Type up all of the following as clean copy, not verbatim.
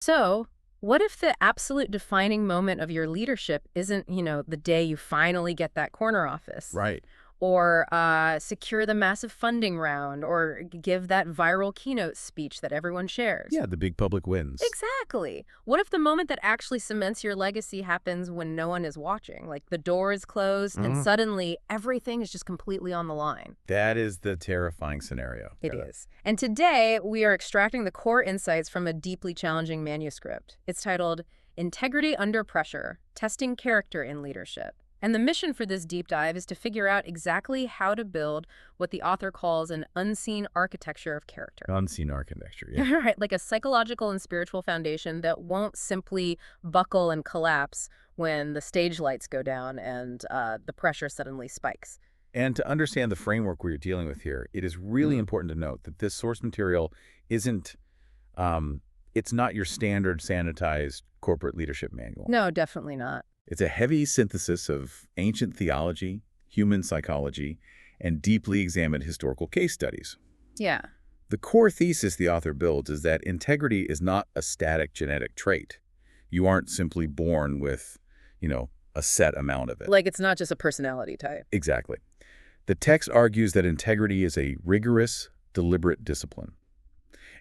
So, what if the absolute defining moment of your leadership isn't, the day you finally get that corner office? Right. Or secure the massive funding round, or give that viral keynote speech that everyone shares? Yeah, the big public wins. Exactly. What if the moment that actually cements your legacy happens when no one is watching? Like the door is closed and Mhm. suddenly everything is just completely on the line. That is the terrifying scenario. It Yeah. is. And today we are extracting the core insights from a deeply challenging manuscript. It's titled Integrity Under Pressure, Testing Character in Leadership. And the mission for this deep dive is to figure out exactly how to build what the author calls an unseen architecture of character. Unseen architecture, yeah. Right, like a psychological and spiritual foundation that won't simply buckle and collapse when the stage lights go down and the pressure suddenly spikes. And to understand the framework we're dealing with here, it is really important to note that this source material isn't, it's not your standard sanitized corporate leadership manual. No, definitely not. It's a heavy synthesis of ancient theology, human psychology, and deeply examined historical case studies. Yeah. The core thesis the author builds is that integrity is not a static genetic trait. You aren't simply born with, a set amount of it. Like it's not just a personality type. Exactly. The text argues that integrity is a rigorous, deliberate discipline,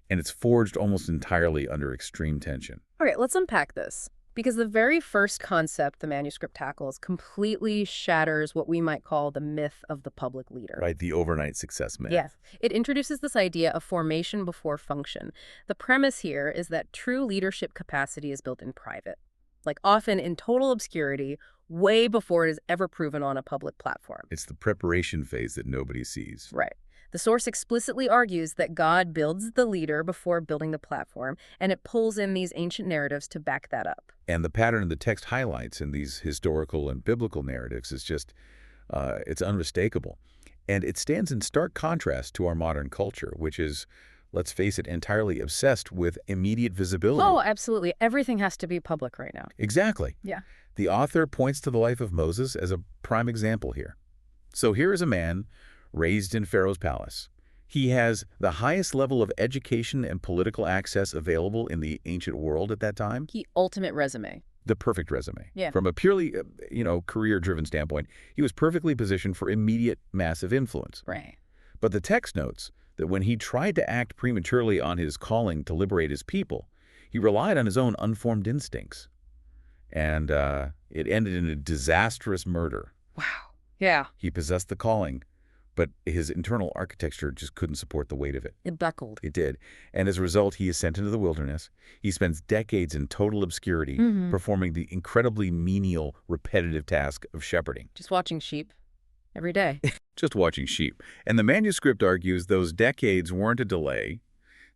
and it's forged almost entirely under extreme tension. All right, let's unpack this. Because the very first concept the manuscript tackles completely shatters what we might call the myth of the public leader. Right, the overnight success myth. Yes. It introduces this idea of formation before function. The premise here is that true leadership capacity is built in private, like often in total obscurity, way before it is ever proven on a public platform. It's the preparation phase that nobody sees. Right. The source explicitly argues that God builds the leader before building the platform, and it pulls in these ancient narratives to back that up. And the pattern the text highlights in these historical and biblical narratives is just, it's unmistakable. And it stands in stark contrast to our modern culture, which is, let's face it, entirely obsessed with immediate visibility. Oh, absolutely. Everything has to be public right now. Exactly. Yeah. The author points to the life of Moses as a prime example here. So here is a man raised in Pharaoh's palace. He has the highest level of education and political access available in the ancient world at that time. The ultimate resume. The perfect resume. Yeah. From a purely, career-driven standpoint, he was perfectly positioned for immediate, massive influence. Right. But the text notes that when he tried to act prematurely on his calling to liberate his people, he relied on his own unformed instincts. And it ended in a disastrous murder. Wow. Yeah. He possessed the calling, but his internal architecture just couldn't support the weight of it. It buckled. It did. And as a result, he is sent into the wilderness. He spends decades in total obscurity, performing the incredibly menial, repetitive task of shepherding. Just watching sheep every day. Just watching sheep. And the manuscript argues those decades weren't a delay.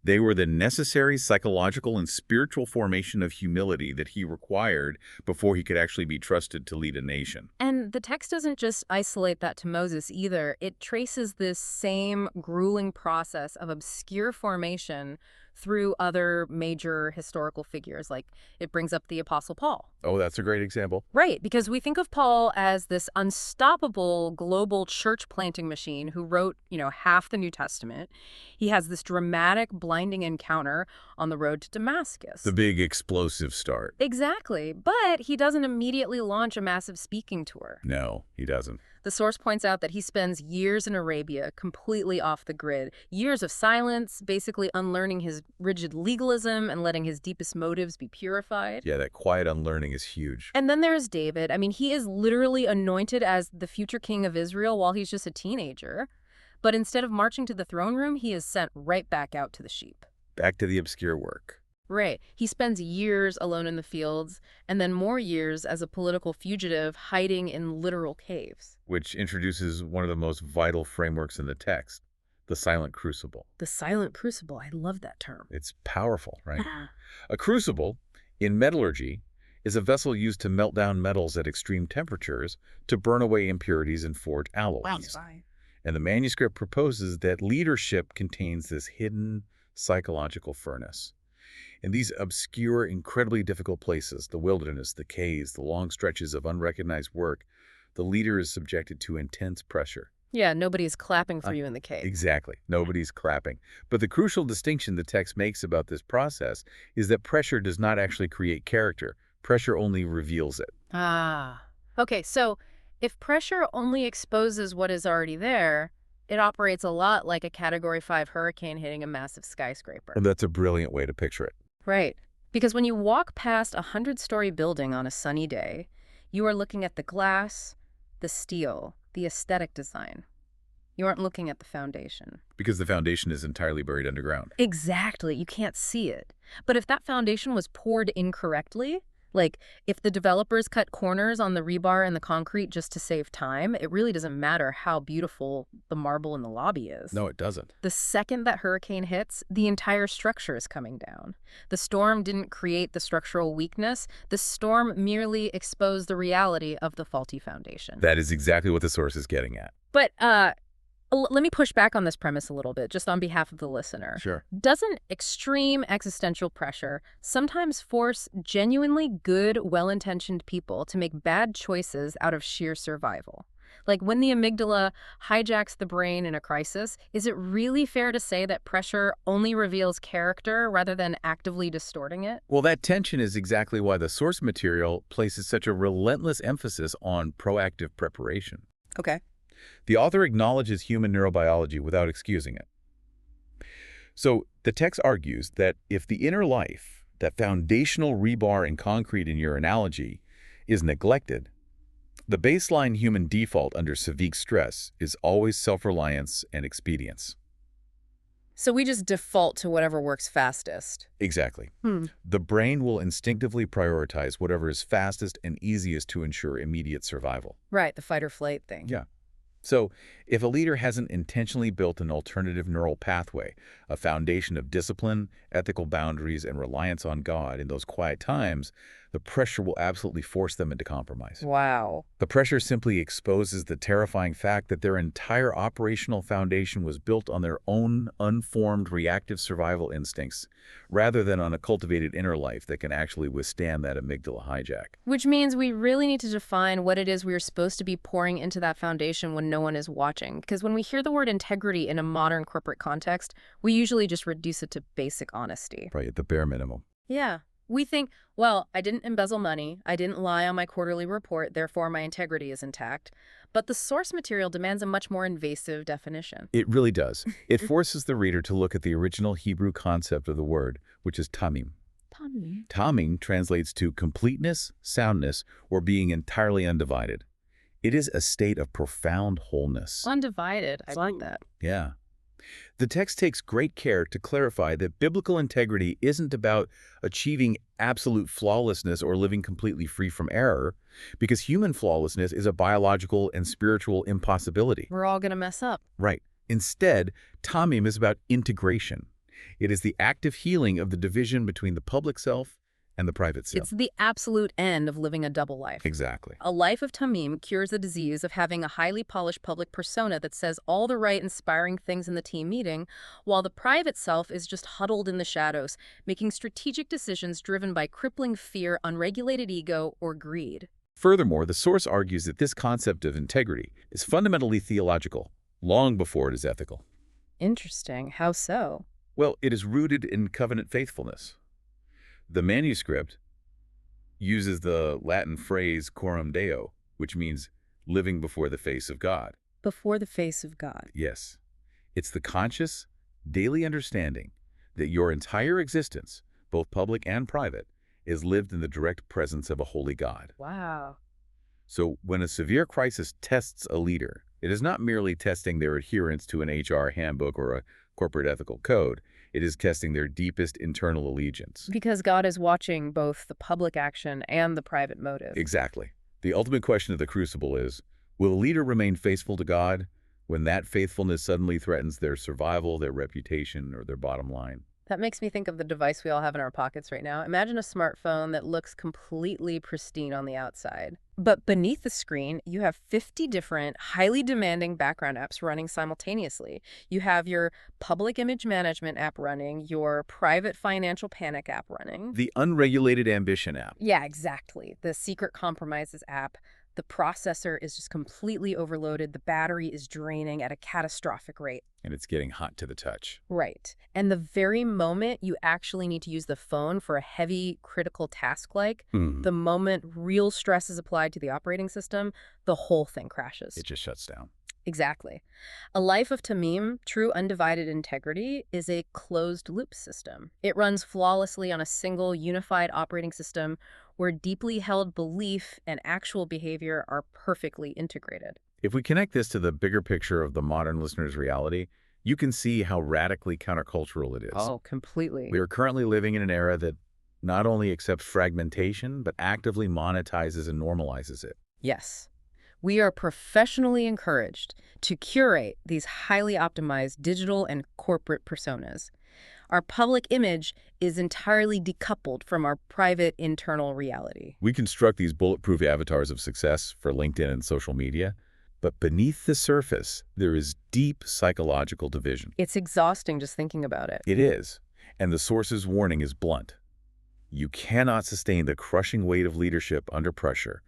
They were the necessary psychological and spiritual formation of humility that he required before he could actually be trusted to lead a nation. And the text doesn't just isolate that to Moses either. It traces this same grueling process of obscure formation through other major historical figures. Like it brings up the Apostle Paul. Oh, that's a great example. Right, because we think of Paul as this unstoppable global church planting machine who wrote, half the New Testament. He has this dramatic, blinding encounter on the road to Damascus. The big explosive start. Exactly, but he doesn't immediately launch a massive speaking tour. No, he doesn't. The source points out that he spends years in Arabia, completely off the grid, years of silence, basically unlearning his rigid legalism and letting his deepest motives be purified. Yeah, that quiet unlearning is huge. And then there's David. I mean, he is literally anointed as the future king of Israel while he's just a teenager. But instead of marching to the throne room, he is sent right back out to the sheep. Back to the obscure work. Right. He spends years alone in the fields, and then more years as a political fugitive hiding in literal caves. Which introduces one of the most vital frameworks in the text, the silent crucible. The silent crucible. I love that term. It's powerful, right? A crucible, in metallurgy, is a vessel used to melt down metals at extreme temperatures to burn away impurities and forge alloys. And the manuscript proposes that leadership contains this hidden psychological furnace. In these obscure, incredibly difficult places, the wilderness, the caves, the long stretches of unrecognized work, the leader is subjected to intense pressure. Yeah, nobody's clapping for you in the cake. Exactly. Nobody's clapping. But the crucial distinction the text makes about this process is that pressure does not actually create character. Pressure only reveals it. Ah. Okay, so if pressure only exposes what is already there, it operates a lot like a Category 5 hurricane hitting a massive skyscraper. And that's a brilliant way to picture it. Right. Because when you walk past a 100-story building on a sunny day, you are looking at the glass, the steel, the aesthetic design. You aren't looking at the foundation. Because the foundation is entirely buried underground. Exactly. You can't see it. But if that foundation was poured incorrectly, like if the developers cut corners on the rebar and the concrete just to save time, it really doesn't matter how beautiful the marble in the lobby is. No, it doesn't. The second that hurricane hits, the entire structure is coming down. The storm didn't create the structural weakness. The storm merely exposed the reality of the faulty foundation. That is exactly what the source is getting at. But let me push back on this premise a little bit, just on behalf of the listener. Sure. Doesn't extreme existential pressure sometimes force genuinely good, well-intentioned people to make bad choices out of sheer survival? Like when the amygdala hijacks the brain in a crisis, is it really fair to say that pressure only reveals character rather than actively distorting it? Well, that tension is exactly why the source material places such a relentless emphasis on proactive preparation. Okay. The author acknowledges human neurobiology without excusing it. So the text argues that if the inner life, that foundational rebar and concrete in your analogy, is neglected, the baseline human default under severe stress is always self-reliance and expedience. So we just default to whatever works fastest. Exactly. The brain will instinctively prioritize whatever is fastest and easiest to ensure immediate survival. Right, the fight or flight thing. Yeah. So if a leader hasn't intentionally built an alternative neural pathway, a foundation of discipline, ethical boundaries, and reliance on God in those quiet times, the pressure will absolutely force them into compromise. Wow. The pressure simply exposes the terrifying fact that their entire operational foundation was built on their own unformed reactive survival instincts, rather than on a cultivated inner life that can actually withstand that amygdala hijack. Which means we really need to define what it is we are supposed to be pouring into that foundation when no one is watching. Because when we hear the word integrity in a modern corporate context, we usually just reduce it to basic honesty. Right, at the bare minimum. Yeah. We think, well, I didn't embezzle money, I didn't lie on my quarterly report, therefore my integrity is intact. But the source material demands a much more invasive definition. It really does. It forces the reader to look at the original Hebrew concept of the word, which is tamim. Tamim? Tamim translates to completeness, soundness, or being entirely undivided. It is a state of profound wholeness. Undivided. I like that. Yeah. The text takes great care to clarify that biblical integrity isn't about achieving absolute flawlessness or living completely free from error, because human flawlessness is a biological and spiritual impossibility. We're all going to mess up. Right. Instead, tamim is about integration. It is the active healing of the division between the public self and the private self. It's the absolute end of living a double life. Exactly. A life of tamim cures the disease of having a highly polished public persona that says all the right inspiring things in the team meeting, while the private self is just huddled in the shadows, making strategic decisions driven by crippling fear, unregulated ego, or greed. Furthermore, the source argues that this concept of integrity is fundamentally theological, long before it is ethical. Interesting. How so? Well, it is rooted in covenant faithfulness. The manuscript uses the Latin phrase coram Deo, which means living before the face of God. Before the face of God. Yes. It's the conscious, daily understanding that your entire existence, both public and private, is lived in the direct presence of a holy God. Wow. So when a severe crisis tests a leader, it is not merely testing their adherence to an HR handbook or a corporate ethical code. It is testing their deepest internal allegiance. Because God is watching both the public action and the private motive. Exactly. The ultimate question of the crucible is, will a leader remain faithful to God when that faithfulness suddenly threatens their survival, their reputation, or their bottom line? That makes me think of the device we all have in our pockets right now. Imagine a smartphone that looks completely pristine on the outside. But beneath the screen, you have 50 different, highly demanding background apps running simultaneously. You have your public image management app running, your private financial panic app running. The unregulated ambition app. Yeah, exactly. The secret compromises app, The processor is just completely overloaded. The battery is draining at a catastrophic rate. And it's getting hot to the touch. Right. And the very moment you actually need to use the phone for a heavy, critical task the moment real stress is applied to the operating system, the whole thing crashes. It just shuts down. Exactly. A life of Tamim, true undivided integrity, is a closed-loop system. It runs flawlessly on a single, unified operating system where deeply held belief and actual behavior are perfectly integrated. If we connect this to the bigger picture of the modern listener's reality, you can see how radically countercultural it is. Oh, completely. We are currently living in an era that not only accepts fragmentation, but actively monetizes and normalizes it. Yes. We are professionally encouraged to curate these highly optimized digital and corporate personas. Our public image is entirely decoupled from our private internal reality. We construct these bulletproof avatars of success for LinkedIn and social media, but beneath the surface, there is deep psychological division. It's exhausting just thinking about it. It is, and the source's warning is blunt. You cannot sustain the crushing weight of leadership under pressure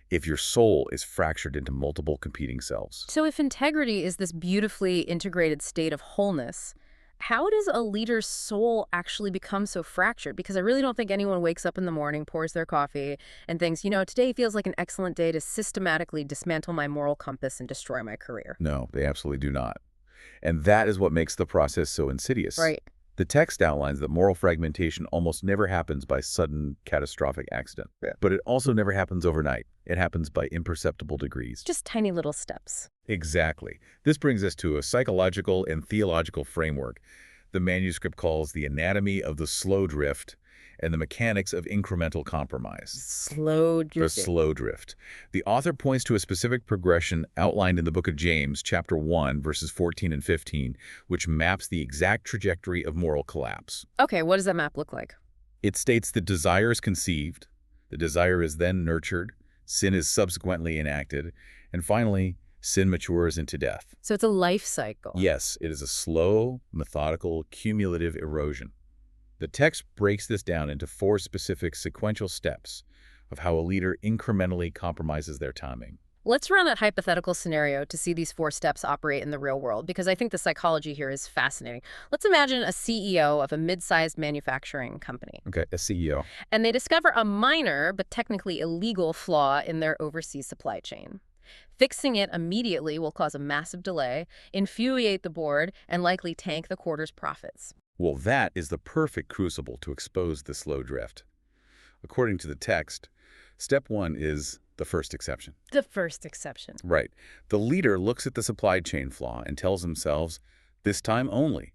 if your soul is fractured into multiple competing selves. So if integrity is this beautifully integrated state of wholeness, how does a leader's soul actually become so fractured? Because I really don't think anyone wakes up in the morning, pours their coffee, and thinks, today feels like an excellent day to systematically dismantle my moral compass and destroy my career. No, they absolutely do not. And that is what makes the process so insidious. Right. The text outlines that moral fragmentation almost never happens by sudden, catastrophic accident. But it also never happens overnight. It happens by imperceptible degrees. Just tiny little steps. Exactly. This brings us to a psychological and theological framework the manuscript calls the anatomy of the slow drift and the mechanics of incremental compromise. Slow drift. The slow drift. The author points to a specific progression outlined in the book of James, chapter 1, verses 14 and 15, which maps the exact trajectory of moral collapse. Okay, what does that map look like? It states that desire is conceived, the desire is then nurtured, sin is subsequently enacted, and finally, sin matures into death. So it's a life cycle. Yes, it is a slow, methodical, cumulative erosion. The text breaks this down into 4 specific sequential steps of how a leader incrementally compromises their timing. Let's run that hypothetical scenario to see these 4 steps operate in the real world, because I think the psychology here is fascinating. Let's imagine a CEO of a mid-sized manufacturing company. Okay, a CEO. And they discover a minor but technically illegal flaw in their overseas supply chain. Fixing it immediately will cause a massive delay, infuriate the board, and likely tank the quarter's profits. Well, that is the perfect crucible to expose the slow drift. According to the text, step 1 is the first exception. The first exception. Right. The leader looks at the supply chain flaw and tells themselves, this time only.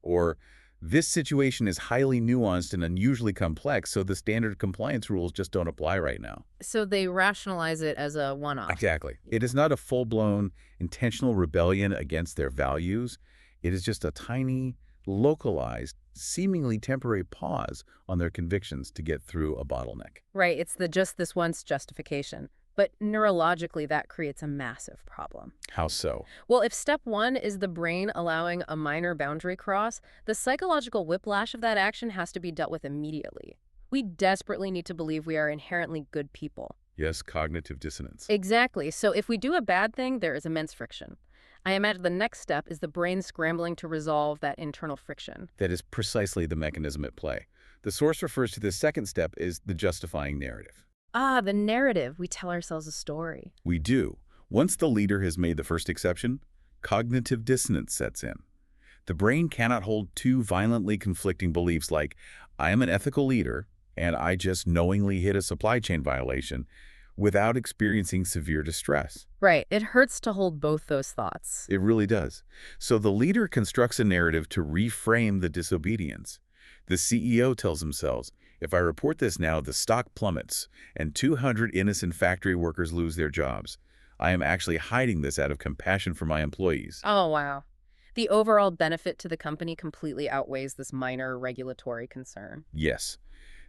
Or, this situation is highly nuanced and unusually complex, so the standard compliance rules just don't apply right now. So they rationalize it as a one-off. Exactly. It is not a full-blown intentional rebellion against their values. It is just a tiny, localized, seemingly temporary pause on their convictions to get through a bottleneck. Right, it's the just this once justification. But neurologically, that creates a massive problem. How so? Well, if step 1 is the brain allowing a minor boundary cross, the psychological whiplash of that action has to be dealt with immediately. We desperately need to believe we are inherently good people. Yes, cognitive dissonance. Exactly. So if we do a bad thing, there is immense friction. I imagine the next step is the brain scrambling to resolve that internal friction. That is precisely the mechanism at play. The source refers to the second step as the justifying narrative. Ah, the narrative. We tell ourselves a story. We do. Once the leader has made the first exception, cognitive dissonance sets in. The brain cannot hold 2 violently conflicting beliefs like, I am an ethical leader, and I just knowingly hit a supply chain violation, without experiencing severe distress. Right. It hurts to hold both those thoughts. It really does. So the leader constructs a narrative to reframe the disobedience. The CEO tells themselves, if I report this now, the stock plummets and 200 innocent factory workers lose their jobs. I am actually hiding this out of compassion for my employees. Oh, wow. The overall benefit to the company completely outweighs this minor regulatory concern. Yes.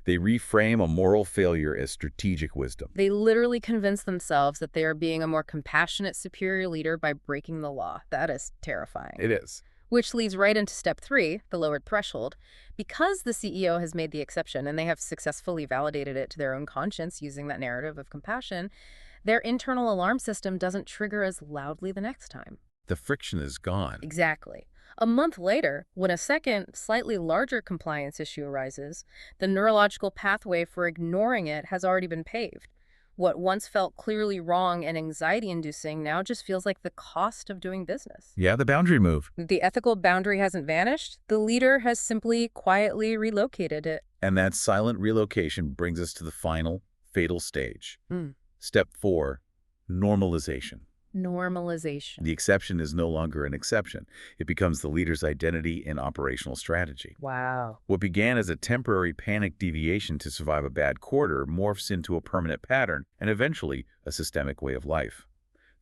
They reframe a moral failure as strategic wisdom. They literally convince themselves that they are being a more compassionate, superior leader by breaking the law. That is terrifying. It is. Which leads right into step 3, the lowered threshold. Because the CEO has made the exception and they have successfully validated it to their own conscience using that narrative of compassion, Their internal alarm system doesn't trigger as loudly the next time. The friction is gone. Exactly. A month later, when a second, slightly larger compliance issue arises, the neurological pathway for ignoring it has already been paved. What once felt clearly wrong and anxiety-inducing now just feels like the cost of doing business. Yeah, the boundary move. The ethical boundary hasn't vanished. The leader has simply quietly relocated it. And that silent relocation brings us to the final, fatal stage. Mm. Step 4, normalization. Normalization. The exception is no longer an exception. It becomes the leader's identity and operational strategy. Wow. What began as a temporary panic deviation to survive a bad quarter morphs into a permanent pattern and eventually a systemic way of life.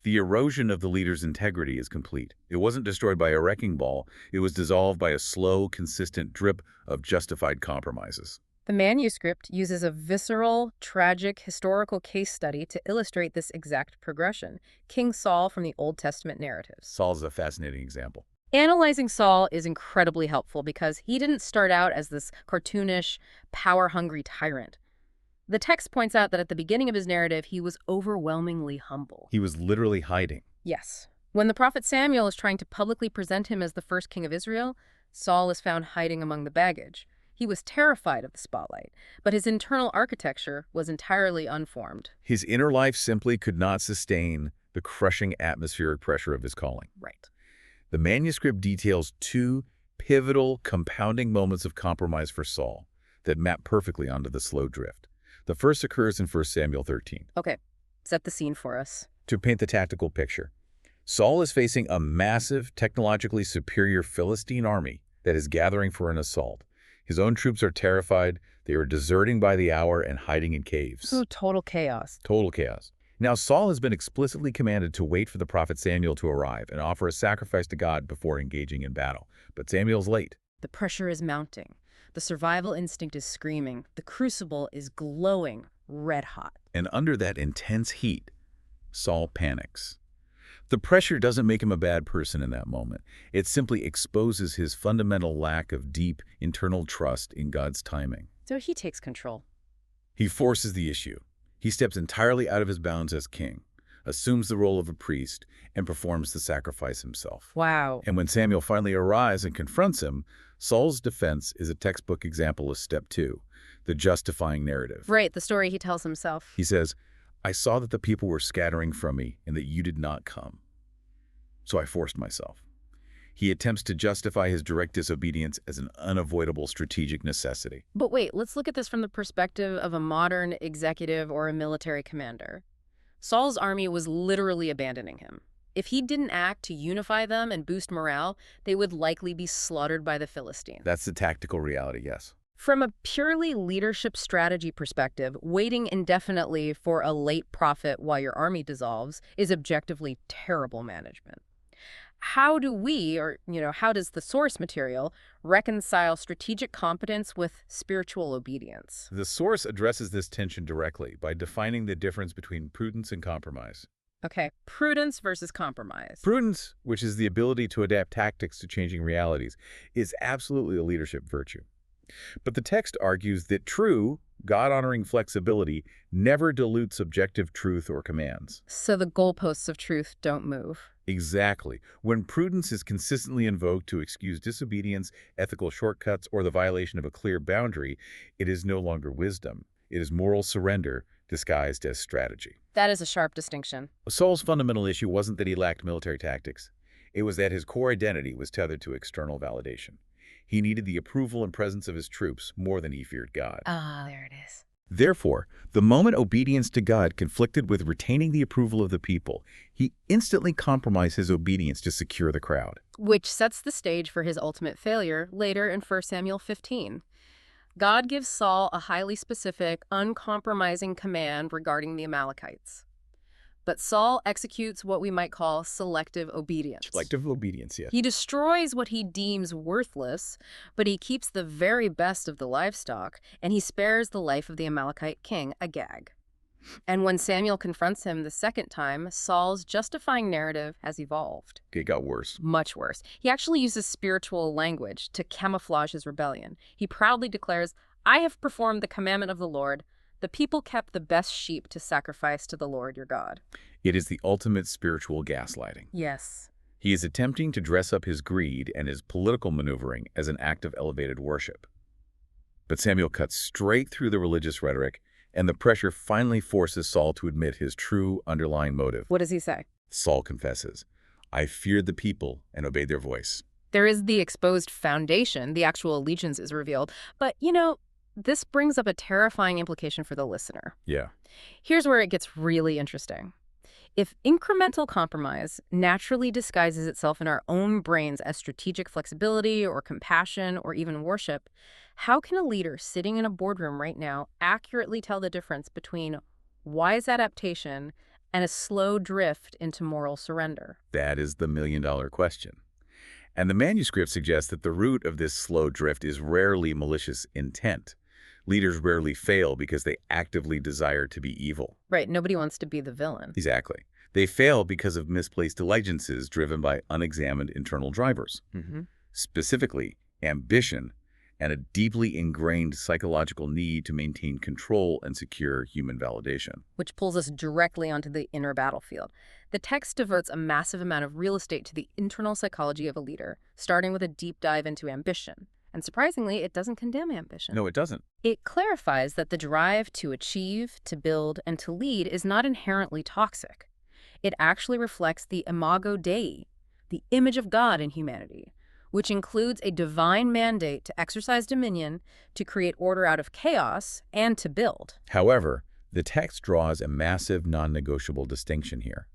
The erosion of the leader's integrity is complete. It wasn't destroyed by a wrecking ball. It was dissolved by a slow, consistent drip of justified compromises. The manuscript uses a visceral, tragic, historical case study to illustrate this exact progression. King Saul from the Old Testament narratives. Saul's a fascinating example. Analyzing Saul is incredibly helpful because he didn't start out as this cartoonish, power-hungry tyrant. The text points out that at the beginning of his narrative, he was overwhelmingly humble. He was literally hiding. Yes. When the prophet Samuel is trying to publicly present him as the first king of Israel, Saul is found hiding among the baggage. He was terrified of the spotlight, but his internal architecture was entirely unformed. His inner life simply could not sustain the crushing atmospheric pressure of his calling. Right. The manuscript details 2 pivotal, compounding moments of compromise for Saul that map perfectly onto the slow drift. The first occurs in 1 Samuel 13. Okay, set the scene for us. To paint the tactical picture, Saul is facing a massive, technologically superior Philistine army that is gathering for an assault. His own troops are terrified. They are deserting by the hour and hiding in caves. So total chaos. Total chaos. Now, Saul has been explicitly commanded to wait for the prophet Samuel to arrive and offer a sacrifice to God before engaging in battle. But Samuel's late. The pressure is mounting. The survival instinct is screaming. The crucible is glowing red hot. And under that intense heat, Saul panics. The pressure doesn't make him a bad person in that moment. It simply exposes his fundamental lack of deep internal trust in God's timing. So he takes control. He forces the issue. He steps entirely out of his bounds as king, assumes the role of a priest, and performs the sacrifice himself. Wow. And when Samuel finally arrives and confronts him, Saul's defense is a textbook example of step 2, the justifying narrative. Right, the story he tells himself. He says, I saw that the people were scattering from me and that you did not come. So I forced myself. He attempts to justify his direct disobedience as an unavoidable strategic necessity. But wait, let's look at this from the perspective of a modern executive or a military commander. Saul's army was literally abandoning him. If he didn't act to unify them and boost morale, they would likely be slaughtered by the Philistines. That's the tactical reality, yes. From a purely leadership strategy perspective, waiting indefinitely for a late prophet while your army dissolves is objectively terrible management. How do we, or how does the source material reconcile strategic competence with spiritual obedience? The source addresses this tension directly by defining the difference between prudence and compromise. Okay, prudence versus compromise. Prudence, which is the ability to adapt tactics to changing realities, is absolutely a leadership virtue. But the text argues that true, God-honoring flexibility never dilutes objective truth or commands. So the goalposts of truth don't move. Exactly. When prudence is consistently invoked to excuse disobedience, ethical shortcuts, or the violation of a clear boundary, it is no longer wisdom. It is moral surrender disguised as strategy. That is a sharp distinction. Saul's fundamental issue wasn't that he lacked military tactics. It was that his core identity was tethered to external validation. He needed the approval and presence of his troops more than he feared God. Ah, there it is. Therefore, the moment obedience to God conflicted with retaining the approval of the people, he instantly compromised his obedience to secure the crowd. Which sets the stage for his ultimate failure later in 1 Samuel 15. God gives Saul a highly specific, uncompromising command regarding the Amalekites. But Saul executes what we might call selective obedience. Selective obedience, yes. He destroys what he deems worthless, but he keeps the very best of the livestock, and he spares the life of the Amalekite king, Agag. And when Samuel confronts him the second time, Saul's justifying narrative has evolved. It got worse. Much worse. He actually uses spiritual language to camouflage his rebellion. He proudly declares, I have performed the commandment of the Lord. The people kept the best sheep to sacrifice to the Lord your God. It is the ultimate spiritual gaslighting. Yes. He is attempting to dress up his greed and his political maneuvering as an act of elevated worship. But Samuel cuts straight through the religious rhetoric, and the pressure finally forces Saul to admit his true underlying motive. What does he say? Saul confesses, "I feared the people and obeyed their voice." There is the exposed foundation, the actual allegiance is revealed. But, this brings up a terrifying implication for the listener. Yeah. Here's where it gets really interesting. If incremental compromise naturally disguises itself in our own brains as strategic flexibility or compassion or even worship, how can a leader sitting in a boardroom right now accurately tell the difference between wise adaptation and a slow drift into moral surrender? That is the million-dollar question. And the manuscript suggests that the root of this slow drift is rarely malicious intent. Leaders rarely fail because they actively desire to be evil. Right, nobody wants to be the villain. Exactly. They fail because of misplaced allegiances driven by unexamined internal drivers. Specifically, ambition and a deeply ingrained psychological need to maintain control and secure human validation. Which pulls us directly onto the inner battlefield. The text devotes a massive amount of real estate to the internal psychology of a leader, starting with a deep dive into ambition. And surprisingly, it doesn't condemn ambition. No, it doesn't. It clarifies that the drive to achieve, to build, and to lead is not inherently toxic. It actually reflects the imago Dei, the image of God in humanity, which includes a divine mandate to exercise dominion, to create order out of chaos, and to build. However, the text draws a massive non-negotiable distinction here.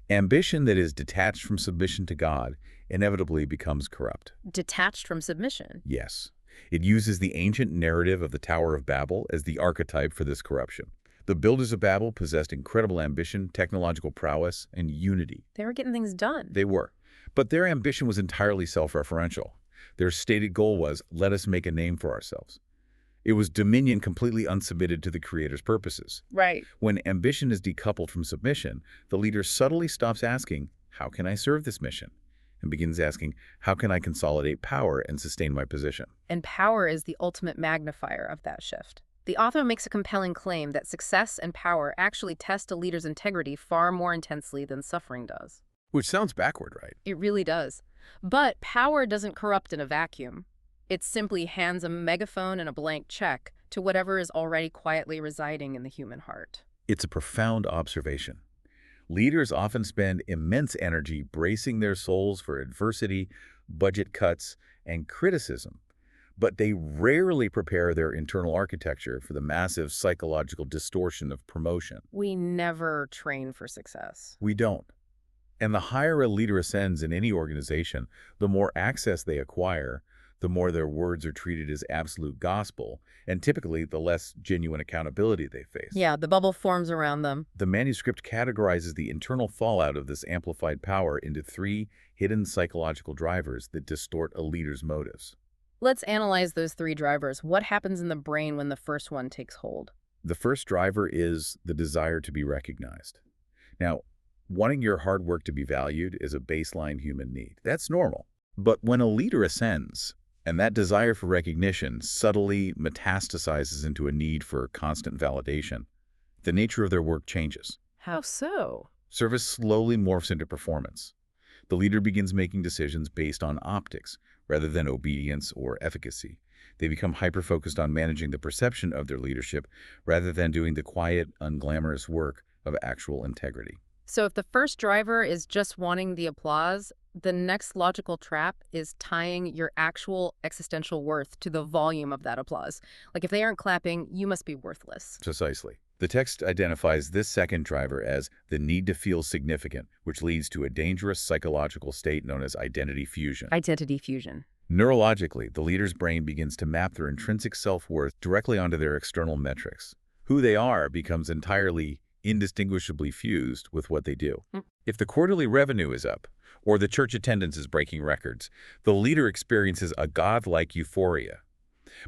Ambition that is detached from submission to God inevitably becomes corrupt. Detached from submission. Yes. It uses the ancient narrative of the Tower of Babel as the archetype for this corruption. The builders of Babel possessed incredible ambition, technological prowess, and unity. They were getting things done. They were. But their ambition was entirely self-referential. Their stated goal was, let us make a name for ourselves. It was dominion completely unsubmitted to the Creator's purposes. Right. When ambition is decoupled from submission, the leader subtly stops asking, how can I serve this mission? And begins asking, how can I consolidate power and sustain my position? And power is the ultimate magnifier of that shift. The author makes a compelling claim that success and power actually test a leader's integrity far more intensely than suffering does. Which sounds backward, right? It really does. But power doesn't corrupt in a vacuum. It simply hands a megaphone and a blank check to whatever is already quietly residing in the human heart. It's a profound observation. Leaders often spend immense energy bracing their souls for adversity, budget cuts, and criticism, but they rarely prepare their internal architecture for the massive psychological distortion of promotion. We never train for success. We don't. And the higher a leader ascends in any organization, the more access they acquire, the more their words are treated as absolute gospel, and typically the less genuine accountability they face. Yeah, the bubble forms around them. The manuscript categorizes the internal fallout of this amplified power into 3 hidden psychological drivers that distort a leader's motives. Let's analyze those 3 drivers. What happens in the brain when the first one takes hold? The first driver is the desire to be recognized. Now, wanting your hard work to be valued is a baseline human need. That's normal. But when a leader ascends, and that desire for recognition subtly metastasizes into a need for constant validation, the nature of their work changes. How so? Service slowly morphs into performance. The leader begins making decisions based on optics rather than obedience or efficacy. They become hyper-focused on managing the perception of their leadership rather than doing the quiet, unglamorous work of actual integrity. So if the first driver is just wanting the applause, the next logical trap is tying your actual existential worth to the volume of that applause. Like if they aren't clapping, you must be worthless. Precisely. The text identifies this second driver as the need to feel significant, which leads to a dangerous psychological state known as identity fusion. Identity fusion. Neurologically, the leader's brain begins to map their intrinsic self-worth directly onto their external metrics. Who they are becomes entirely indistinguishably fused with what they do. If the quarterly revenue is up, or the church attendance is breaking records, the leader experiences a godlike euphoria.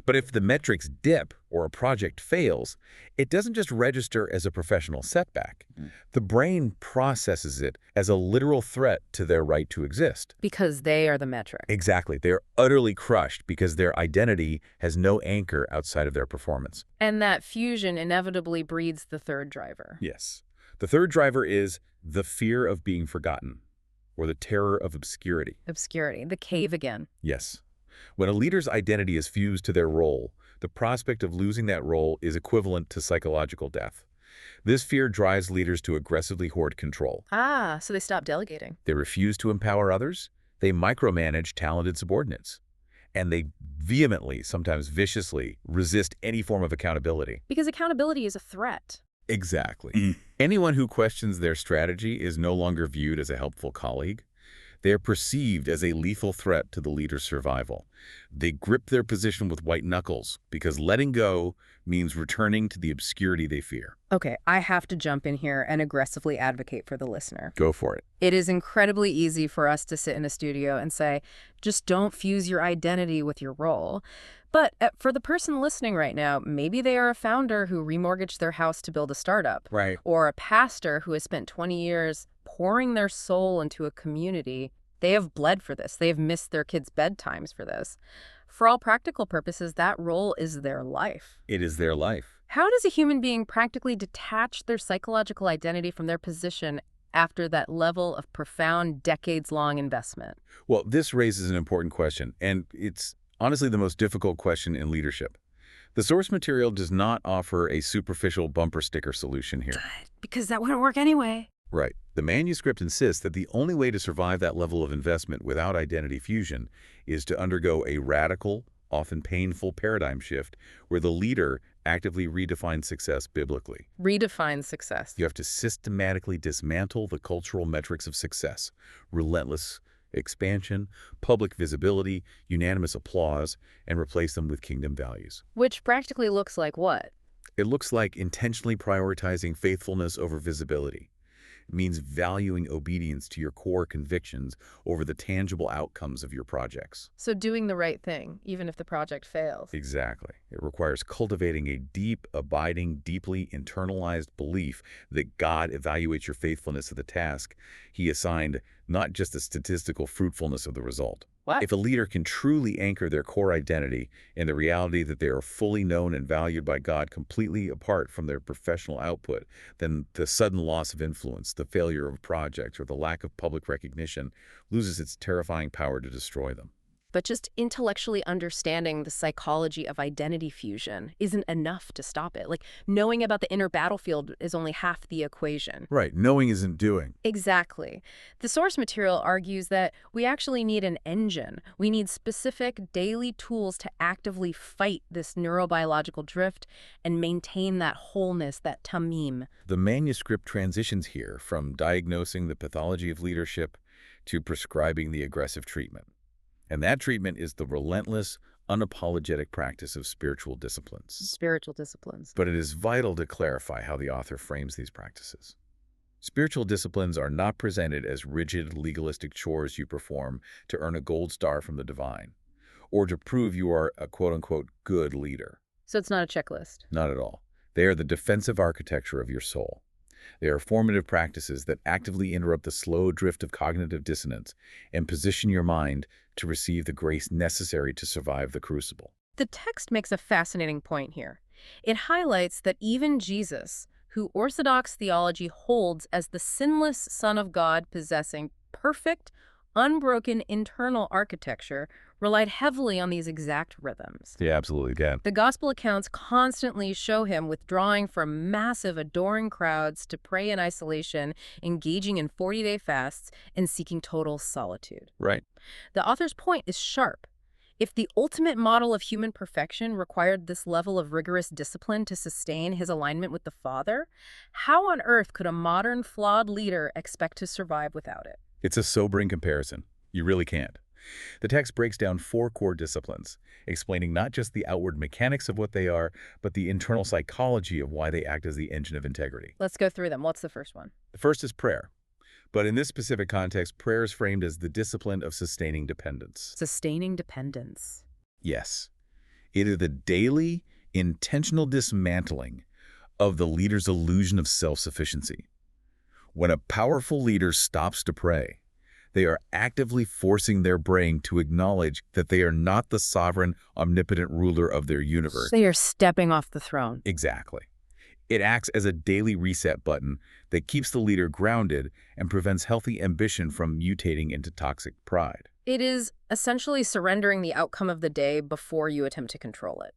But if the metrics dip or a project fails, it doesn't just register as a professional setback. The brain processes it as a literal threat to their right to exist. Because they are the metric. Exactly. They're utterly crushed because their identity has no anchor outside of their performance. And that fusion inevitably breeds the third driver. Yes. The third driver is the fear of being forgotten, or the terror of obscurity. Obscurity, the cave again. Yes. When a leader's identity is fused to their role, the prospect of losing that role is equivalent to psychological death. This fear drives leaders to aggressively hoard control. Ah, so they stop delegating. They refuse to empower others. They micromanage talented subordinates. And they vehemently, sometimes viciously, resist any form of accountability. Because accountability is a threat. Exactly. Anyone who questions their strategy is no longer viewed as a helpful colleague. They are perceived as a lethal threat to the leader's survival. They grip their position with white knuckles because letting go means returning to the obscurity they fear. Okay, I have to jump in here and aggressively advocate for the listener. Go for it. It is incredibly easy for us to sit in a studio and say, just don't fuse your identity with your role. But for the person listening right now, maybe they are a founder who remortgaged their house to build a startup. Right. Or a pastor who has spent 20 years pouring their soul into a community. They have bled for this. They have missed their kids' bedtimes for this. For all practical purposes, that role is their life. It is their life. How does a human being practically detach their psychological identity from their position after that level of profound, decades-long investment? Well, this raises an important question, and it's honestly the most difficult question in leadership. The source material does not offer a superficial bumper sticker solution here. Because that wouldn't work anyway. Right. The manuscript insists that the only way to survive that level of investment without identity fusion is to undergo a radical, often painful paradigm shift where the leader actively redefines success biblically. Redefine success. You have to systematically dismantle the cultural metrics of success: relentless expansion, public visibility, unanimous applause, and replace them with kingdom values. Which practically looks like what? It looks like intentionally prioritizing faithfulness over visibility. It means valuing obedience to your core convictions over the tangible outcomes of your projects. So doing the right thing, even if the project fails. Exactly. It requires cultivating a deep, abiding, deeply internalized belief that God evaluates your faithfulness to the task He assigned, not just the statistical fruitfulness of the result. What? If a leader can truly anchor their core identity in the reality that they are fully known and valued by God completely apart from their professional output, then the sudden loss of influence, the failure of a project, or the lack of public recognition loses its terrifying power to destroy them. But just intellectually understanding the psychology of identity fusion isn't enough to stop it. Like, knowing about the inner battlefield is only half the equation. Right. Knowing isn't doing. Exactly. The source material argues that we actually need an engine. We need specific daily tools to actively fight this neurobiological drift and maintain that wholeness, that tamim. The manuscript transitions here from diagnosing the pathology of leadership to prescribing the aggressive treatment. And that treatment is the relentless, unapologetic practice of spiritual disciplines. Spiritual disciplines. But it is vital to clarify how the author frames these practices. Spiritual disciplines are not presented as rigid, legalistic chores you perform to earn a gold star from the divine, or to prove you are a quote-unquote good leader. So it's not a checklist. Not at all. They are the defensive architecture of your soul. They are formative practices that actively interrupt the slow drift of cognitive dissonance and position your mind to receive the grace necessary to survive the crucible. The text makes a fascinating point here. It highlights that even Jesus, who Orthodox theology holds as the sinless Son of God possessing perfect, unbroken internal architecture, relied heavily on these exact rhythms. Yeah, absolutely, again. The gospel accounts constantly show him withdrawing from massive, adoring crowds to pray in isolation, engaging in 40-day fasts, and seeking total solitude. Right. The author's point is sharp. If the ultimate model of human perfection required this level of rigorous discipline to sustain his alignment with the Father, how on earth could a modern, flawed leader expect to survive without it? It's a sobering comparison. You really can't. The text breaks down 4 core disciplines, explaining not just the outward mechanics of what they are, but the internal psychology of why they act as the engine of integrity. Let's go through them. What's the first one? The first is prayer. But in this specific context, prayer is framed as the discipline of sustaining dependence. Sustaining dependence. Yes. It is the daily, intentional dismantling of the leader's illusion of self-sufficiency. When a powerful leader stops to pray, they are actively forcing their brain to acknowledge that they are not the sovereign, omnipotent ruler of their universe. They are stepping off the throne. Exactly. It acts as a daily reset button that keeps the leader grounded and prevents healthy ambition from mutating into toxic pride. It is essentially surrendering the outcome of the day before you attempt to control it.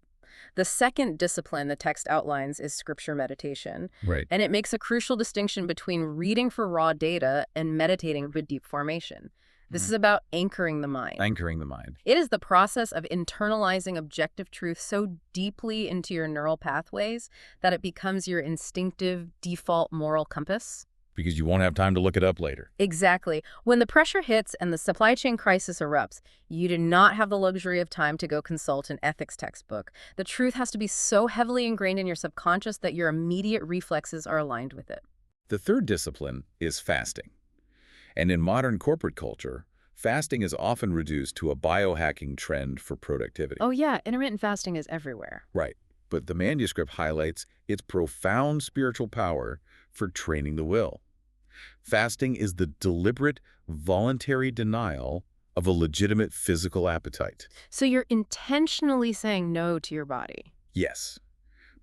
The second discipline the text outlines is scripture meditation, Right. and it makes a crucial distinction between reading for raw data and meditating with deep formation. This is about anchoring the mind. Anchoring the mind. It is the process of internalizing objective truth so deeply into your neural pathways that it becomes your instinctive default moral compass. Because you won't have time to look it up later. Exactly. When the pressure hits and the supply chain crisis erupts, you do not have the luxury of time to go consult an ethics textbook. The truth has to be so heavily ingrained in your subconscious that your immediate reflexes are aligned with it. The third discipline is fasting. And in modern corporate culture, fasting is often reduced to a biohacking trend for productivity. Oh yeah, intermittent fasting is everywhere. Right. But the manuscript highlights its profound spiritual power for training the will. Fasting is the deliberate, voluntary denial of a legitimate physical appetite. So you're intentionally saying no to your body. Yes.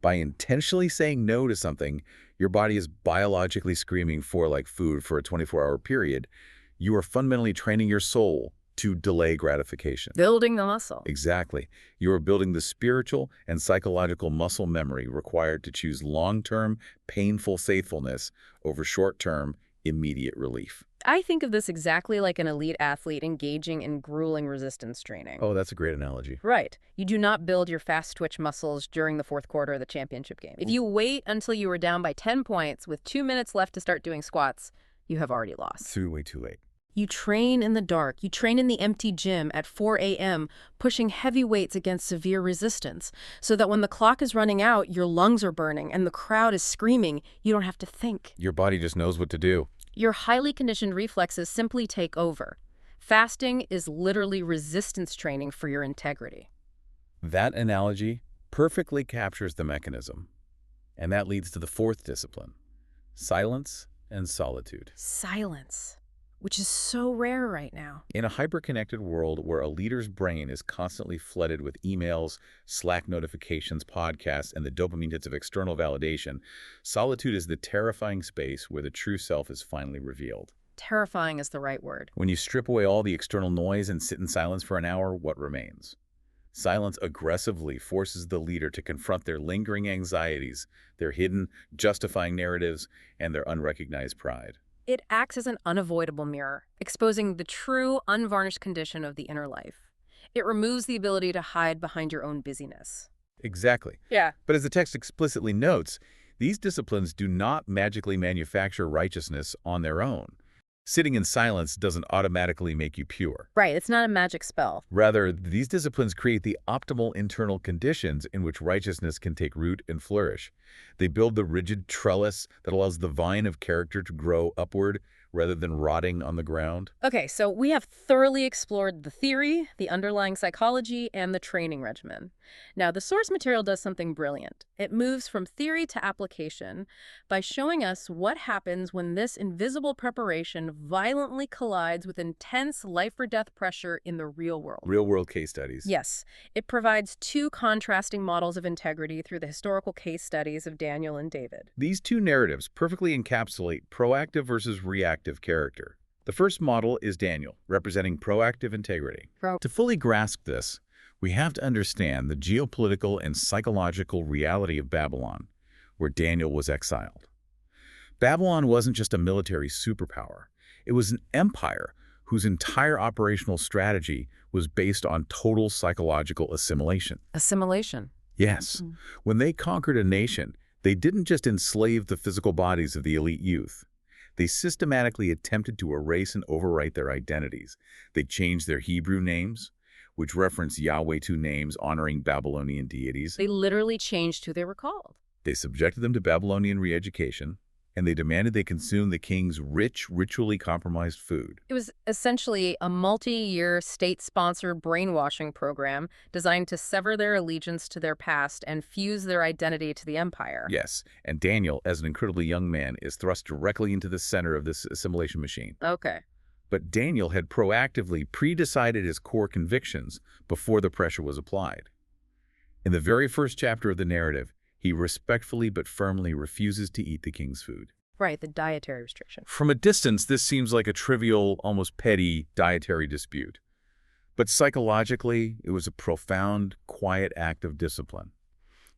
By intentionally saying no to something your body is biologically screaming for, like food, for a 24-hour period, you are fundamentally training your soul to delay gratification. Building the muscle. Exactly. You are building the spiritual and psychological muscle memory required to choose long-term, painful faithfulness over short-term, immediate relief. I think of this exactly like an elite athlete engaging in grueling resistance training. Oh, that's a great analogy. Right. You do not build your fast twitch muscles during the fourth quarter of the championship game. If you wait until you are down by 10 points with 2 minutes left to start doing squats, you have already lost. Way too late. You train in the dark. You train in the empty gym at 4 a.m., pushing heavy weights against severe resistance, so that when the clock is running out, your lungs are burning and the crowd is screaming, you don't have to think. Your body just knows what to do. Your highly conditioned reflexes simply take over. Fasting is literally resistance training for your integrity. That analogy perfectly captures the mechanism. And that leads to the fourth discipline, silence and solitude. Silence, which is so rare right now. In a hyper-connected world where a leader's brain is constantly flooded with emails, Slack notifications, podcasts, and the dopamine hits of external validation, solitude is the terrifying space where the true self is finally revealed. Terrifying is the right word. When you strip away all the external noise and sit in silence for an hour, what remains? Silence aggressively forces the leader to confront their lingering anxieties, their hidden, justifying narratives, and their unrecognized pride. It acts as an unavoidable mirror, exposing the true, unvarnished condition of the inner life. It removes the ability to hide behind your own busyness. Exactly. Yeah. But as the text explicitly notes, these disciplines do not magically manufacture righteousness on their own. Sitting in silence doesn't automatically make you pure. Right, it's not a magic spell. Rather, these disciplines create the optimal internal conditions in which righteousness can take root and flourish. They build the rigid trellis that allows the vine of character to grow upward rather than rotting on the ground. Okay, so we have thoroughly explored the theory, the underlying psychology, and the training regimen. Now, the source material does something brilliant. It moves from theory to application by showing us what happens when this invisible preparation violently collides with intense life-or-death pressure in the real world. Real-world case studies. Yes, it provides two contrasting models of integrity through the historical case studies of Daniel and David. These two narratives perfectly encapsulate proactive versus reactive character. The first model is Daniel, representing proactive integrity. To fully grasp this, we have to understand the geopolitical and psychological reality of Babylon, where Daniel was exiled. Babylon wasn't just a military superpower. It was an empire whose entire operational strategy was based on total psychological assimilation. Assimilation. Yes. When they conquered a nation, they didn't just enslave the physical bodies of the elite youth. They systematically attempted to erase and overwrite their identities. They changed their Hebrew names, which reference Yahweh, to names honoring Babylonian deities. They literally changed who they were called. They subjected them to Babylonian re-education, and they demanded they consume the king's rich, ritually compromised food. It was essentially a multi-year state-sponsored brainwashing program designed to sever their allegiance to their past and fuse their identity to the empire. Yes, and Daniel, as an incredibly young man, is thrust directly into the center of this assimilation machine. Okay. But Daniel had proactively pre-decided his core convictions before the pressure was applied. In the very first chapter of the narrative, he respectfully but firmly refuses to eat the king's food. Right, the dietary restriction. From a distance, this seems like a trivial, almost petty dietary dispute. But psychologically, it was a profound, quiet act of discipline.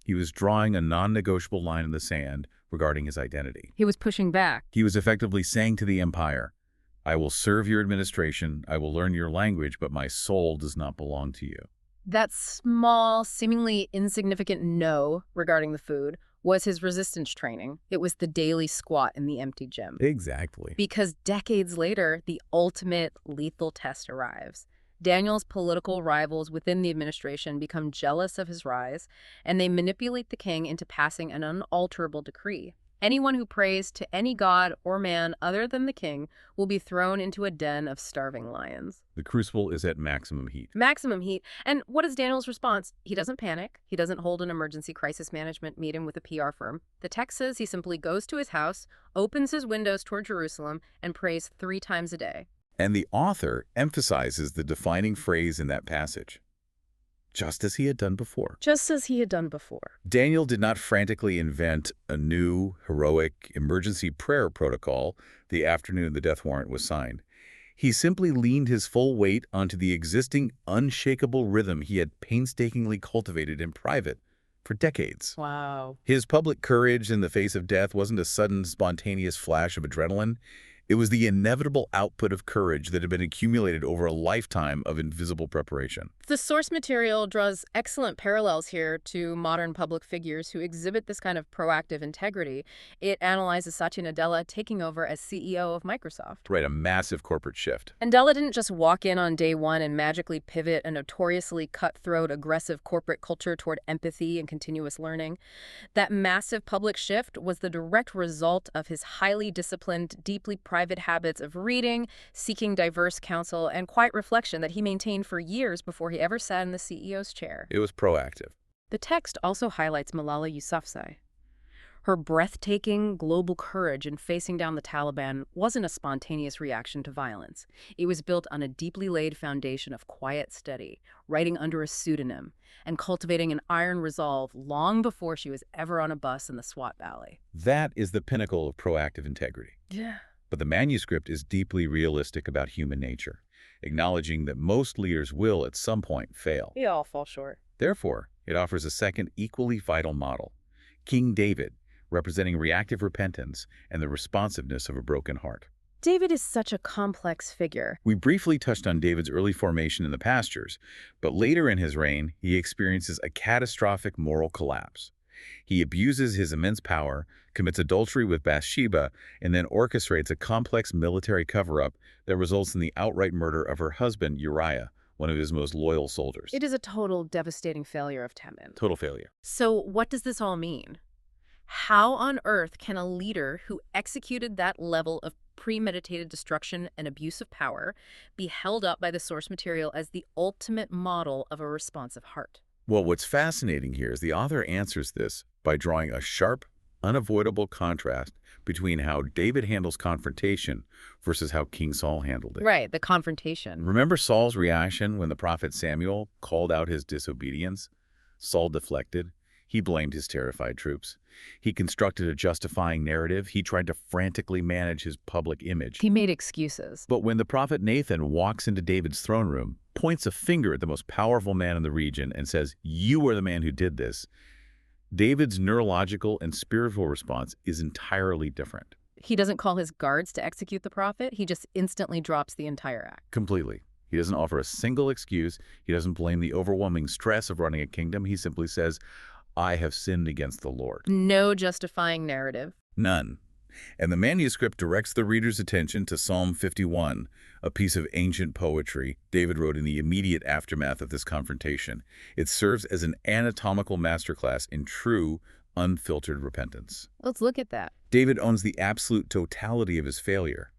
He was drawing a non-negotiable line in the sand regarding his identity. He was pushing back. He was effectively saying to the empire, I will serve your administration, I will learn your language, but my soul does not belong to you. That small, seemingly insignificant no regarding the food was his resistance training. It was the daily squat in the empty gym. Exactly. Because decades later, the ultimate lethal test arrives. Daniel's political rivals within the administration become jealous of his rise, and they manipulate the king into passing an unalterable decree. Anyone who prays to any god or man other than the king will be thrown into a den of starving lions. The crucible is at maximum heat. Maximum heat. And what is Daniel's response? He doesn't panic. He doesn't hold an emergency crisis management meeting with a PR firm. The text says he simply goes to his house, opens his windows toward Jerusalem, and prays 3 times a day. And the author emphasizes the defining phrase in that passage. Just as he had done before. Just as he had done before. Daniel did not frantically invent a new, heroic emergency prayer protocol the afternoon the death warrant was signed. He simply leaned his full weight onto the existing unshakable rhythm he had painstakingly cultivated in private for decades. Wow. His public courage in the face of death wasn't a sudden, spontaneous flash of adrenaline. It was the inevitable output of courage that had been accumulated over a lifetime of invisible preparation. The source material draws excellent parallels here to modern public figures who exhibit this kind of proactive integrity. It analyzes Satya Nadella taking over as CEO of Microsoft. Right, a massive corporate shift. Nadella didn't just walk in on day one and magically pivot a notoriously cutthroat, aggressive corporate culture toward empathy and continuous learning. That massive public shift was the direct result of his highly disciplined, deeply private habits of reading, seeking diverse counsel, and quiet reflection that he maintained for years before he ever sat in the CEO's chair. It was proactive. The text also highlights Malala Yousafzai. Her breathtaking global courage in facing down the Taliban wasn't a spontaneous reaction to violence. It was built on a deeply laid foundation of quiet study, writing under a pseudonym, and cultivating an iron resolve long before she was ever on a bus in the Swat Valley. That is the pinnacle of proactive integrity. Yeah. But the manuscript is deeply realistic about human nature, acknowledging that most leaders will at some point fail. We all fall short. Therefore, it offers a second equally vital model, King David, representing reactive repentance and the responsiveness of a broken heart. David is such a complex figure. We briefly touched on David's early formation in the pastures, but later in his reign, he experiences a catastrophic moral collapse. He abuses his immense power, commits adultery with Bathsheba, and then orchestrates a complex military cover-up that results in the outright murder of her husband, Uriah, one of his most loyal soldiers. It is a total devastating failure of Temin. Total failure. So what does this all mean? How on earth can a leader who executed that level of premeditated destruction and abuse of power be held up by the source material as the ultimate model of a responsive heart? Well, what's fascinating here is the author answers this by drawing a sharp, unavoidable contrast between how David handles confrontation versus how King Saul handled it. Right, the confrontation. Remember Saul's reaction when the prophet Samuel called out his disobedience? Saul deflected. He blamed his terrified troops. He constructed a justifying narrative. He tried to frantically manage his public image. He made excuses. But when the prophet Nathan walks into David's throne room, points a finger at the most powerful man in the region and says, "You are the man who did this," David's neurological and spiritual response is entirely different. He doesn't call his guards to execute the prophet. He just instantly drops the entire act. Completely. He doesn't offer a single excuse. He doesn't blame the overwhelming stress of running a kingdom. He simply says, "I have sinned against the Lord." No justifying narrative. None. And the manuscript directs the reader's attention to Psalm 51, a piece of ancient poetry David wrote in the immediate aftermath of this confrontation. It serves as an anatomical masterclass in true unfiltered repentance. Let's look at that. David owns the absolute totality of his failure.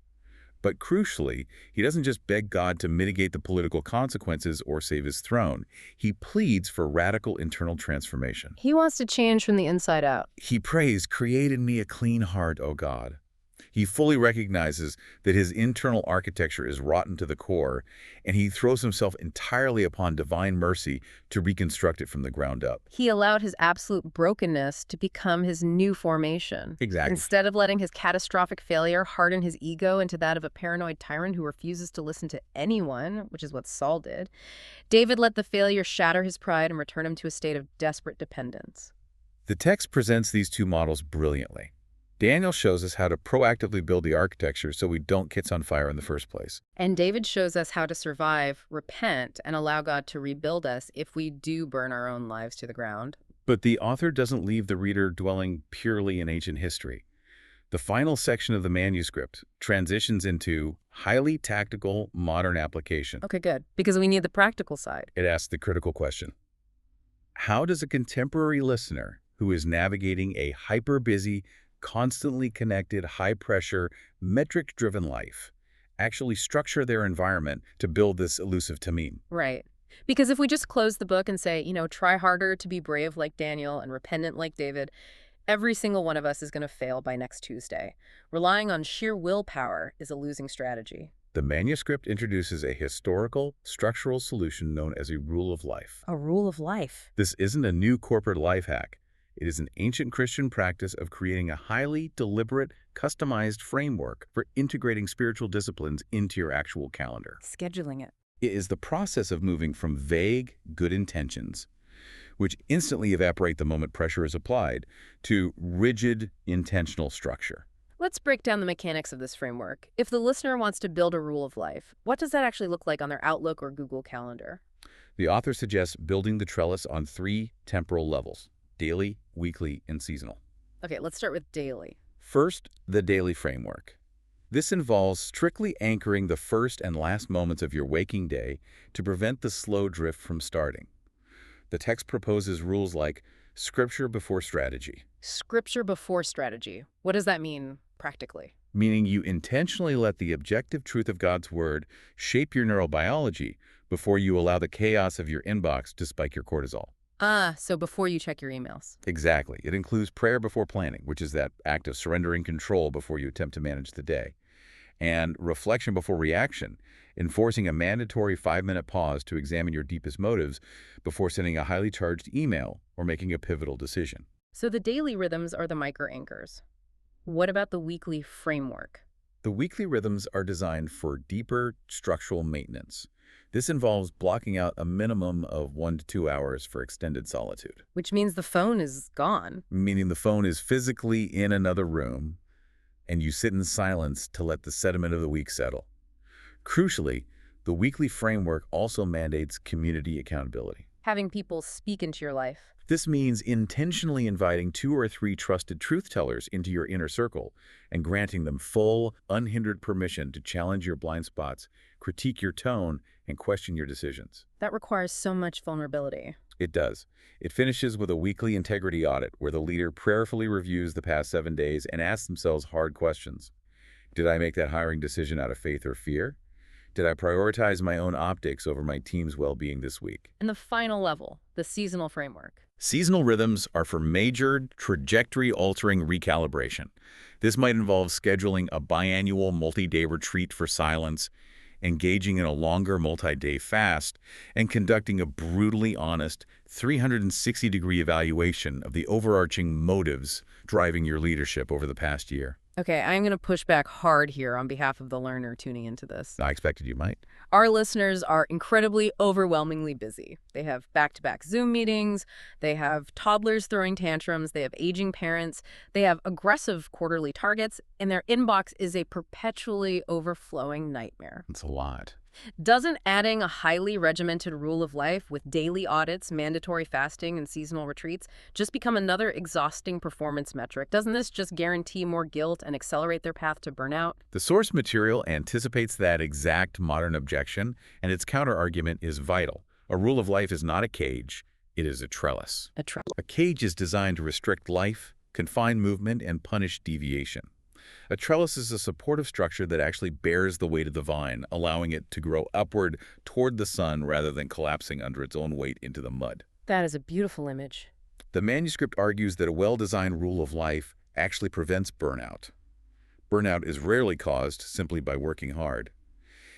But crucially, he doesn't just beg God to mitigate the political consequences or save his throne. He pleads for radical internal transformation. He wants to change from the inside out. He prays, "Create in me a clean heart, O God." He fully recognizes that his internal architecture is rotten to the core, and he throws himself entirely upon divine mercy to reconstruct it from the ground up. He allowed his absolute brokenness to become his new formation. Exactly. Instead of letting his catastrophic failure harden his ego into that of a paranoid tyrant who refuses to listen to anyone, which is what Saul did, David let the failure shatter his pride and return him to a state of desperate dependence. The text presents these two models brilliantly. Daniel shows us how to proactively build the architecture so we don't catch on fire in the first place. And David shows us how to survive, repent, and allow God to rebuild us if we do burn our own lives to the ground. But the author doesn't leave the reader dwelling purely in ancient history. The final section of the manuscript transitions into highly tactical modern application. Okay, good. Because we need the practical side. It asks the critical question: how does a contemporary listener who is navigating a hyper-busy, constantly connected, high-pressure, metric-driven life actually structure their environment to build this elusive tamim? Right. Because if we just close the book and say, try harder to be brave like Daniel and repentant like David, every single one of us is going to fail by next Tuesday. Relying on sheer willpower is a losing strategy. The manuscript introduces a historical, structural solution known as a rule of life. A rule of life. This isn't a new corporate life hack. It is an ancient Christian practice of creating a highly deliberate, customized framework for integrating spiritual disciplines into your actual calendar. Scheduling it. It is the process of moving from vague, good intentions, which instantly evaporate the moment pressure is applied, to rigid, intentional structure. Let's break down the mechanics of this framework. If the listener wants to build a rule of life, what does that actually look like on their Outlook or Google Calendar? The author suggests building the trellis on 3 temporal levels: daily, weekly, and seasonal. Okay, let's start with daily. First, the daily framework. This involves strictly anchoring the first and last moments of your waking day to prevent the slow drift from starting. The text proposes rules like scripture before strategy. Scripture before strategy. What does that mean practically? Meaning you intentionally let the objective truth of God's word shape your neurobiology before you allow the chaos of your inbox to spike your cortisol. So before you check your emails. Exactly. It includes prayer before planning, which is that act of surrendering control before you attempt to manage the day, and reflection before reaction, enforcing a mandatory 5-minute pause to examine your deepest motives before sending a highly charged email or making a pivotal decision. So the daily rhythms are the micro-anchors. What about the weekly framework? The weekly rhythms are designed for deeper structural maintenance. This involves blocking out a minimum of 1 to 2 hours for extended solitude. Which means the phone is gone. Meaning the phone is physically in another room, and you sit in silence to let the sediment of the week settle. Crucially, the weekly framework also mandates community accountability. Having people speak into your life. This means intentionally inviting 2 or 3 trusted truth-tellers into your inner circle and granting them full, unhindered permission to challenge your blind spots, critique your tone, and question your decisions. That requires so much vulnerability. It does. It finishes with a weekly integrity audit where the leader prayerfully reviews the past 7 days and asks themselves hard questions. Did I make that hiring decision out of faith or fear? Did I prioritize my own optics over my team's well-being this week? And the final level, the seasonal framework. Seasonal rhythms are for major, trajectory-altering recalibration. This might involve scheduling a biannual multi-day retreat for silence, engaging in a longer multi-day fast, and conducting a brutally honest 360-degree evaluation of the overarching motives driving your leadership over the past year. Okay, I'm going to push back hard here on behalf of the learner tuning into this. I expected you might. Our listeners are incredibly, overwhelmingly busy. They have back-to-back Zoom meetings, they have toddlers throwing tantrums, they have aging parents, they have aggressive quarterly targets, and their inbox is a perpetually overflowing nightmare. It's a lot. Doesn't adding a highly regimented rule of life with daily audits, mandatory fasting, and seasonal retreats just become another exhausting performance metric? Doesn't this just guarantee more guilt and accelerate their path to burnout? The source material anticipates that exact modern objection, and its counterargument is vital. A rule of life is not a cage. It is a trellis. A trellis. A cage is designed to restrict life, confine movement, and punish deviation. A trellis is a supportive structure that actually bears the weight of the vine, allowing it to grow upward toward the sun rather than collapsing under its own weight into the mud. That is a beautiful image. The manuscript argues that a well-designed rule of life actually prevents burnout. Burnout is rarely caused simply by working hard.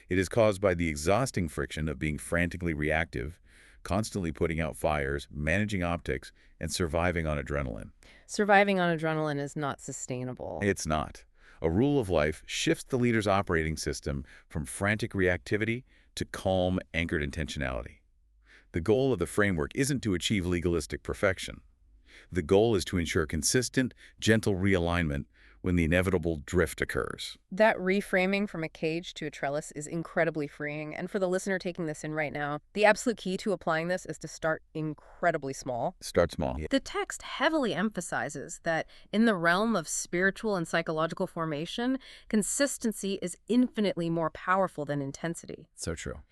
It is caused by the exhausting friction of being frantically reactive, constantly putting out fires, managing optics, and surviving on adrenaline. Surviving on adrenaline is not sustainable. It's not. A rule of life shifts the leader's operating system from frantic reactivity to calm, anchored intentionality. The goal of the framework isn't to achieve legalistic perfection. The goal is to ensure consistent, gentle realignment when the inevitable drift occurs. That reframing from a cage to a trellis is incredibly freeing, and for the listener taking this in right now, the absolute key to applying this is to start incredibly small. Start small. The text heavily emphasizes that in the realm of spiritual and psychological formation, consistency is infinitely more powerful than intensity. So true.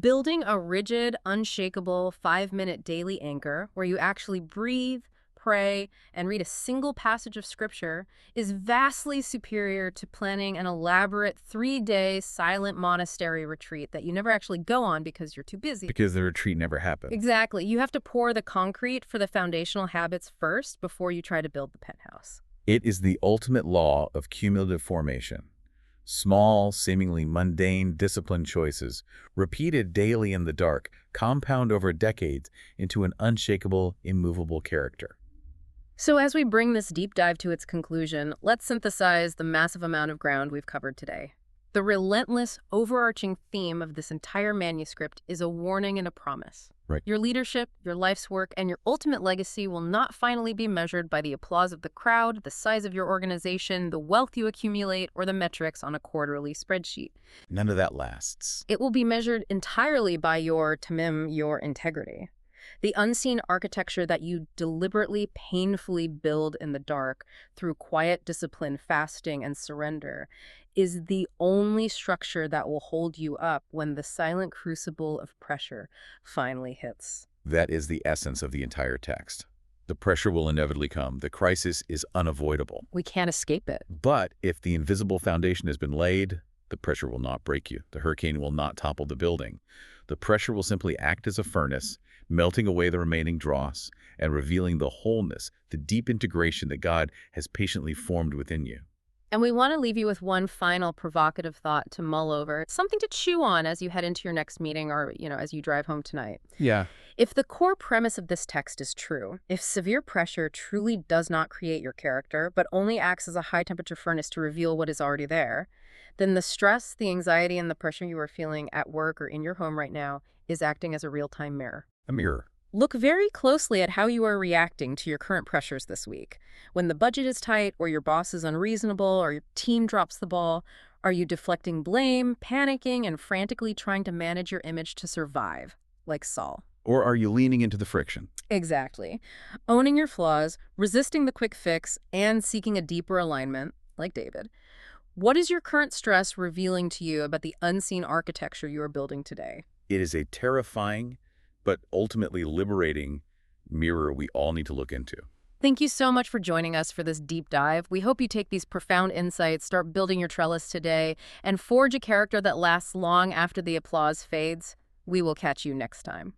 Building a rigid, unshakable 5-minute daily anchor where you actually breathe, pray, and read a single passage of scripture is vastly superior to planning an elaborate 3-day silent monastery retreat that you never actually go on because you're too busy. Because the retreat never happened. Exactly. You have to pour the concrete for the foundational habits first before you try to build the penthouse. It is the ultimate law of cumulative formation. Small, seemingly mundane discipline choices, repeated daily in the dark, compound over decades into an unshakable, immovable character. So as we bring this deep dive to its conclusion, let's synthesize the massive amount of ground we've covered today. The relentless, overarching theme of this entire manuscript is a warning and a promise. Right. Your leadership, your life's work, and your ultimate legacy will not finally be measured by the applause of the crowd, the size of your organization, the wealth you accumulate, or the metrics on a quarterly spreadsheet. None of that lasts. It will be measured entirely by your tamim, your integrity. The unseen architecture that you deliberately, painfully build in the dark through quiet discipline, fasting, and surrender is the only structure that will hold you up when the silent crucible of pressure finally hits. That is the essence of the entire text. The pressure will inevitably come. The crisis is unavoidable. We can't escape it. But if the invisible foundation has been laid, the pressure will not break you. The hurricane will not topple the building. The pressure will simply act as a furnace, melting away the remaining dross and revealing the wholeness, the deep integration that God has patiently formed within you. And we want to leave you with one final provocative thought to mull over, something to chew on as you head into your next meeting or, as you drive home tonight. Yeah. If the core premise of this text is true, if severe pressure truly does not create your character, but only acts as a high-temperature furnace to reveal what is already there, then the stress, the anxiety, and the pressure you are feeling at work or in your home right now is acting as a real-time mirror. A mirror. Look very closely at how you are reacting to your current pressures this week. When the budget is tight, or your boss is unreasonable, or your team drops the ball, are you deflecting blame, panicking, and frantically trying to manage your image to survive, like Saul? Or are you leaning into the friction? Exactly. Owning your flaws, resisting the quick fix, and seeking a deeper alignment, like David. What is your current stress revealing to you about the unseen architecture you are building today? It is a terrifying, but ultimately liberating mirror we all need to look into. Thank you so much for joining us for this deep dive. We hope you take these profound insights, start building your trellis today, and forge a character that lasts long after the applause fades. We will catch you next time.